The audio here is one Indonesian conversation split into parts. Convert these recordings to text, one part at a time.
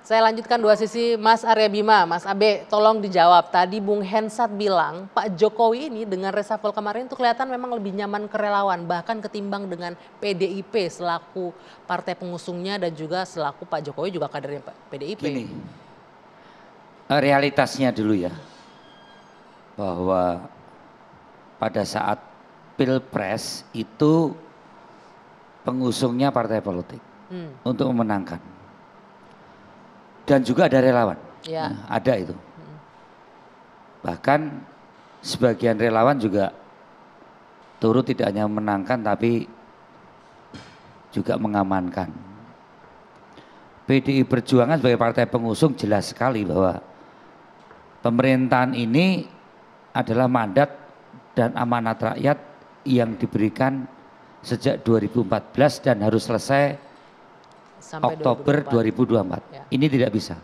Saya lanjutkan dua sisi Mas Arya Bima, Mas Abe tolong dijawab. Tadi Bung Hensat bilang Pak Jokowi ini dengan reshuffle kemarin itu kelihatan memang lebih nyaman ke relawan. Bahkan ketimbang dengan PDIP selaku partai pengusungnya dan juga selaku Pak Jokowi juga kadernya PDIP. Gini, realitasnya dulu ya. Bahwa pada saat Pilpres itu pengusungnya partai politik untuk memenangkan. Dan juga ada relawan, Ya. nah, ada itu. Bahkan sebagian relawan juga turut tidak hanya memenangkan tapi juga mengamankan. PDI Perjuangan sebagai partai pengusung jelas sekali bahwa pemerintahan ini adalah mandat dan amanat rakyat yang diberikan sejak 2014 dan harus selesai Sampai Oktober 2024. Ya. Ini tidak bisa.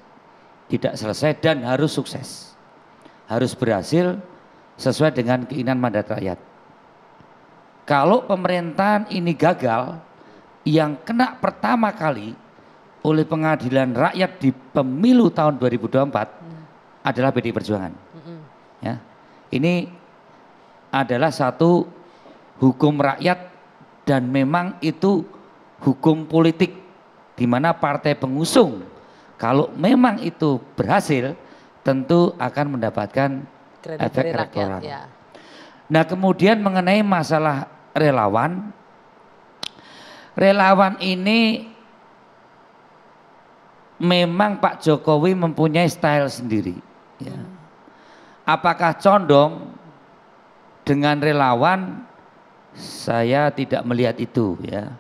Tidak selesai dan harus sukses. Harus berhasil sesuai dengan keinginan mandat rakyat. Kalau pemerintahan ini gagal, yang kena pertama kali oleh pengadilan rakyat di pemilu tahun 2024 adalah PDI Perjuangan. Ya. Ini adalah satu hukum rakyat dan memang itu hukum politik di mana partai pengusung kalau memang itu berhasil tentu akan mendapatkan efek elektoral. Ya. Nah kemudian mengenai masalah relawan, relawan ini memang Pak Jokowi mempunyai style sendiri. Ya. Apakah condong dengan relawan? Saya tidak melihat itu ya.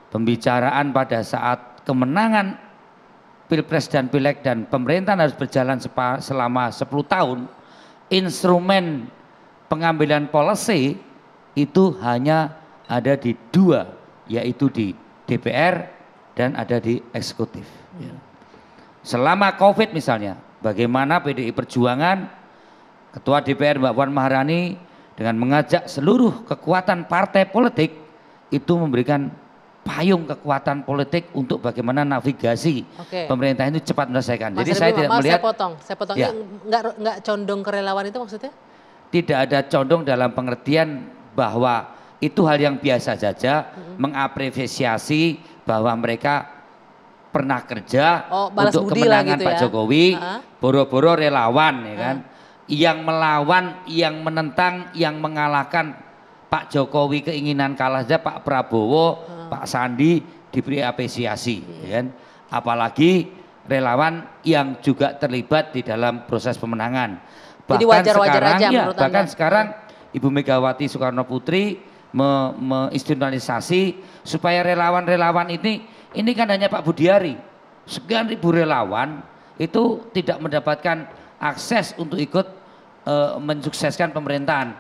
Pembicaraan pada saat kemenangan Pilpres dan Pileg dan pemerintahan harus berjalan selama 10 tahun, instrumen pengambilan policy itu hanya ada di dua, yaitu di DPR dan ada di eksekutif. Selama COVID misalnya, bagaimana PDI Perjuangan, Ketua DPR Mbak Puan Maharani dengan mengajak seluruh kekuatan partai politik itu memberikan payung kekuatan politik untuk bagaimana navigasi pemerintah itu cepat menyelesaikan. Mas Jadi saya tidak melihat. Saya potong. Ya. Nggak condong ke relawan itu maksudnya? Tidak ada condong dalam pengertian bahwa itu hal yang biasa saja, mengapresiasi bahwa mereka pernah kerja untuk kemenangan gitu Pak Jokowi, boro-boro relawan ya kan, yang melawan, yang menentang, yang mengalahkan Pak Jokowi keinginan kalah saja Pak Prabowo, Pak Sandi diberi apresiasi, ya kan? Apalagi relawan yang juga terlibat di dalam proses pemenangan. Jadi wajar-wajar aja menurut Anda. Bahkan sekarang Ibu Megawati Soekarno Putri menginstitusionalisasi supaya relawan-relawan ini kan hanya Pak Budiari. Sekian ribu relawan itu tidak mendapatkan akses untuk ikut mensukseskan pemerintahan.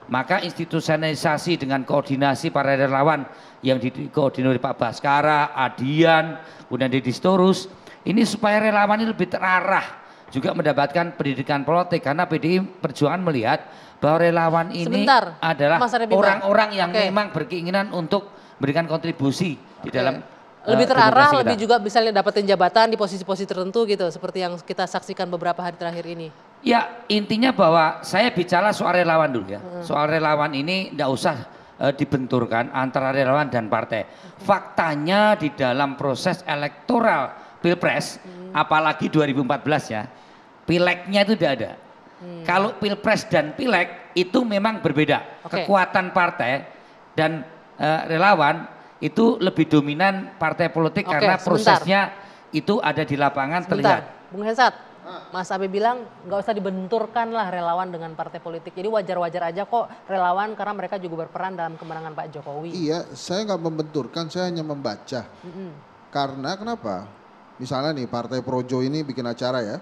Maka institusionalisasi dengan koordinasi para relawan yang dikoordinir oleh Pak Baskara, Adian, kemudian Deddy Sitorus, ini supaya relawan ini lebih terarah juga mendapatkan pendidikan politik karena PDI Perjuangan melihat bahwa relawan ini adalah orang-orang yang memang berkeinginan untuk memberikan kontribusi di dalam lebih terarah, lebih juga bisa dapetin jabatan di posisi-posisi tertentu gitu, seperti yang kita saksikan beberapa hari terakhir ini. Ya intinya bahwa saya bicara soal relawan dulu ya. Soal relawan ini tidak usah dibenturkan antara relawan dan partai. Faktanya di dalam proses elektoral Pilpres, apalagi 2014 ya, Pilegnya itu tidak ada. Kalau Pilpres dan Pileg itu memang berbeda. Kekuatan partai dan relawan itu lebih dominan partai politik karena prosesnya itu ada di lapangan terlihat. Bung Hensat, Mas Abe bilang nggak usah dibenturkan lah relawan dengan partai politik. Jadi wajar-wajar aja kok relawan karena mereka juga berperan dalam kemenangan Pak Jokowi. Iya, saya nggak membenturkan, saya hanya membaca. Karena kenapa? Misalnya nih Partai Projo ini bikin acara ya,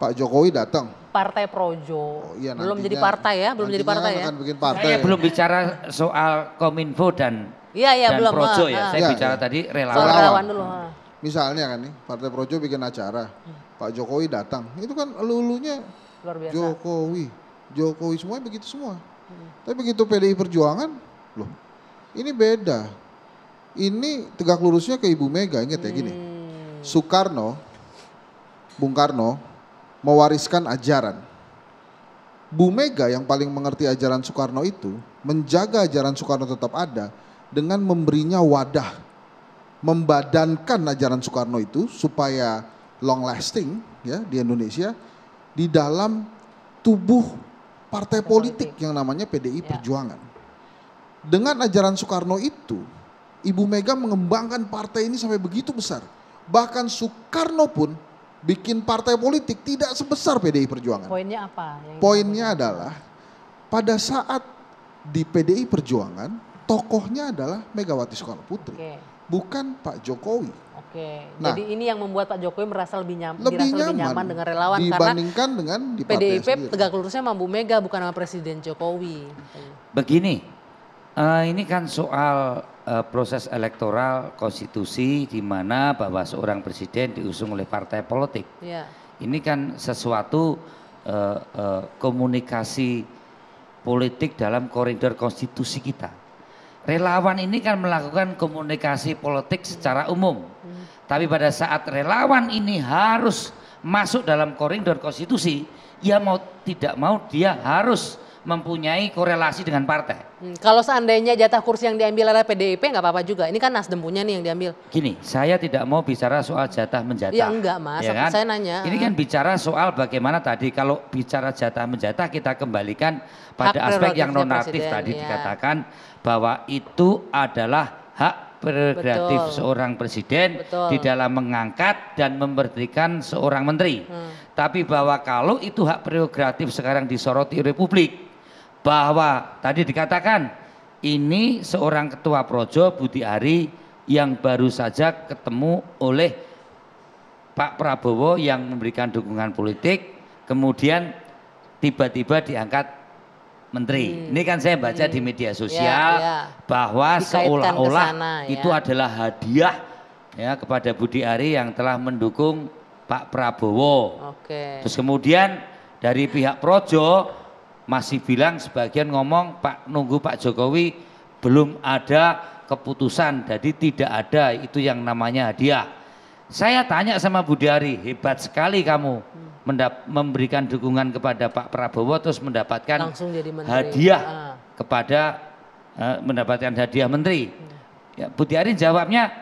Pak Jokowi datang. Partai Projo, belum jadi partai ya, belum jadi partai ya. Bikin partai. Saya belum bicara soal Kominfo dan belum. Projo ya, saya bicara tadi relawan. Soal relawan dulu. Misalnya kan nih, Partai Projo bikin acara, Pak Jokowi datang, itu kan elu-elunya Jokowi semuanya begitu semua. Tapi begitu PDI Perjuangan, loh ini beda. Ini tegak lurusnya ke Ibu Mega, ingat ya gini. Soekarno Bung Karno mewariskan ajaran. Bu Mega yang paling mengerti ajaran Soekarno itu menjaga ajaran Soekarno tetap ada dengan memberinya wadah, membadankan ajaran Soekarno itu supaya long lasting ya di Indonesia di dalam tubuh partai politik yang namanya PDI Perjuangan. Dengan ajaran Soekarno itu, Ibu Mega mengembangkan partai ini sampai begitu besar. Bahkan Soekarno pun bikin partai politik tidak sebesar PDI Perjuangan. Poinnya apa? Poinnya adalah pada saat di PDI Perjuangan tokohnya adalah Megawati Soekarno Putri, bukan Pak Jokowi. Nah, jadi ini yang membuat Pak Jokowi merasa lebih nyaman dengan relawan dibandingkan dengan di PDIP tegak lurusnya sama Bu Mega bukan sama Presiden Jokowi. Begini, ini kan soal proses elektoral konstitusi di mana bahwa seorang presiden diusung oleh partai politik. Ya. Ini kan sesuatu komunikasi politik dalam koridor konstitusi kita. Relawan ini kan melakukan komunikasi politik secara umum. Tapi pada saat relawan ini harus masuk dalam koridor konstitusi, ya mau tidak mau dia harus mempunyai korelasi dengan partai. Kalau seandainya jatah kursi yang diambil oleh PDIP nggak apa-apa juga. Ini kan Nasdem punya nih yang diambil. Gini, saya tidak mau bicara soal jatah menjatah. Ya enggak Mas, ya kan? Saya nanya. Ini kan bicara soal bagaimana tadi kalau bicara jatah menjatah kita kembalikan pada aspek yang normatif tadi dikatakan bahwa itu adalah hak prerogatif seorang presiden di dalam mengangkat dan memberikan seorang menteri. Tapi bahwa kalau itu hak prerogatif sekarang disoroti oleh publik, bahwa tadi dikatakan ini seorang ketua Projo Budi Ari yang baru saja ketemu oleh Pak Prabowo yang memberikan dukungan politik, kemudian tiba-tiba diangkat menteri. Ini kan saya baca di media sosial bahwa seolah-olah itu adalah hadiah ya kepada Budi Ari yang telah mendukung Pak Prabowo. Terus kemudian dari pihak Projo masih bilang sebagian ngomong nunggu Pak Jokowi belum ada keputusan, jadi tidak ada itu yang namanya hadiah. Saya tanya sama Budi Ari, hebat sekali kamu memberikan dukungan kepada Pak Prabowo terus mendapatkan hadiah kepada mendapatkan hadiah menteri. Ya, Budi Ari jawabnya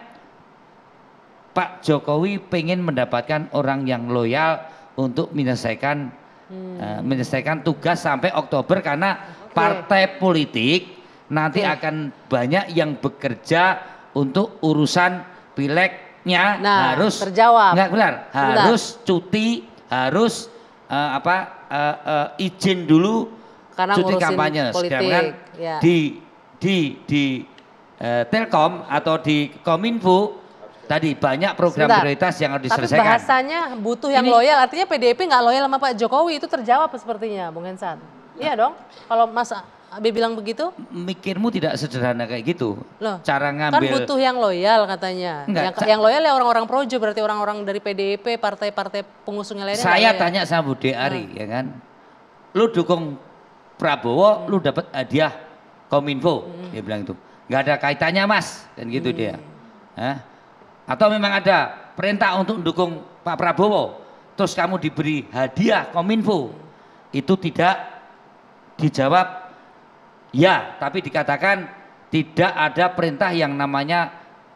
Pak Jokowi pengen mendapatkan orang yang loyal untuk menyelesaikan tugas sampai Oktober karena partai politik nanti akan banyak yang bekerja untuk urusan pileknya harus terjawab. Enggak benar, harus cuti, harus izin dulu karena cuti kampanye. Sedangkan di Telkom atau di Kominfo tadi banyak program prioritas yang harus diselesaikan. Tapi bahasanya butuh yang loyal, artinya PDIP nggak loyal sama Pak Jokowi, itu terjawab sepertinya Bung Hensat. Iya dong, kalau Mas Abe bilang begitu. Mikirmu tidak sederhana kayak gitu. Loh, cara ngambil. Kan butuh yang loyal katanya. Yang loyal ya orang-orang Projo, berarti orang-orang dari PDIP, partai-partai pengusungnya lainnya. Saya tanya sama Budi Ari, ya kan. Lu dukung Prabowo, lu dapat hadiah Kominfo, dia bilang itu. Nggak ada kaitannya Mas, kan gitu dia. Atau memang ada perintah untuk mendukung Pak Prabowo, terus kamu diberi hadiah Kominfo, itu tidak dijawab ya, tapi dikatakan tidak ada perintah yang namanya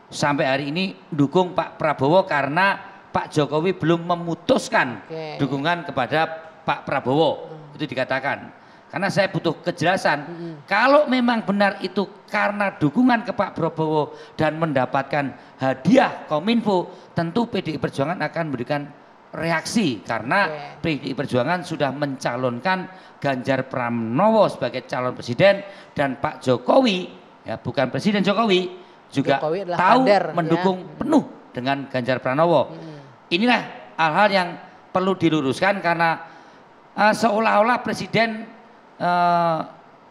sampai hari ini dukung Pak Prabowo karena Pak Jokowi belum memutuskan dukungan kepada Pak Prabowo, itu dikatakan. Karena saya butuh kejelasan, kalau memang benar itu karena dukungan ke Pak Prabowo dan mendapatkan hadiah Kominfo, tentu PDI Perjuangan akan memberikan reaksi karena PDI Perjuangan sudah mencalonkan Ganjar Pranowo sebagai calon presiden dan Pak Jokowi, ya bukan Presiden Jokowi, juga tahu mendukung penuh dengan Ganjar Pranowo. Inilah hal-hal yang perlu diluruskan karena seolah-olah Presiden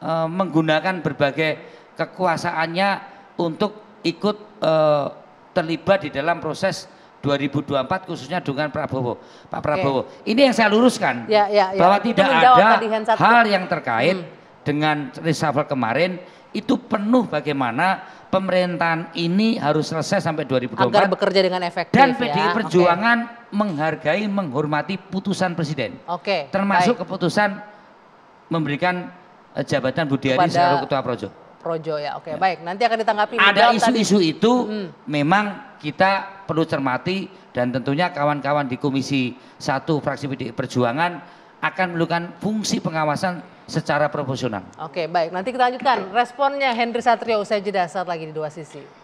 menggunakan berbagai kekuasaannya untuk ikut terlibat di dalam proses 2024 khususnya dengan Pak Prabowo. Ini yang saya luruskan bahwa tidak ada hal yang terkait dengan reshuffle kemarin itu penuh bagaimana pemerintahan ini harus selesai sampai 2024 agar bekerja dengan efektif dan ya. PDI Perjuangan menghargai, menghormati putusan presiden. Oke. Termasuk baik. keputusan memberikan jabatan Budiari Kepada selaku ketua Projo. Projo ya. Oke, baik. Nanti akan ditanggapi. Ada Dijawab tadi. isu-isu itu memang kita perlu cermati dan tentunya kawan-kawan di Komisi 1 fraksi PDI Perjuangan akan melakukan fungsi pengawasan secara proporsional. Oke, baik. Nanti kita lanjutkan responnya Henry Satrio usai jeda saat lagi di Dua Sisi.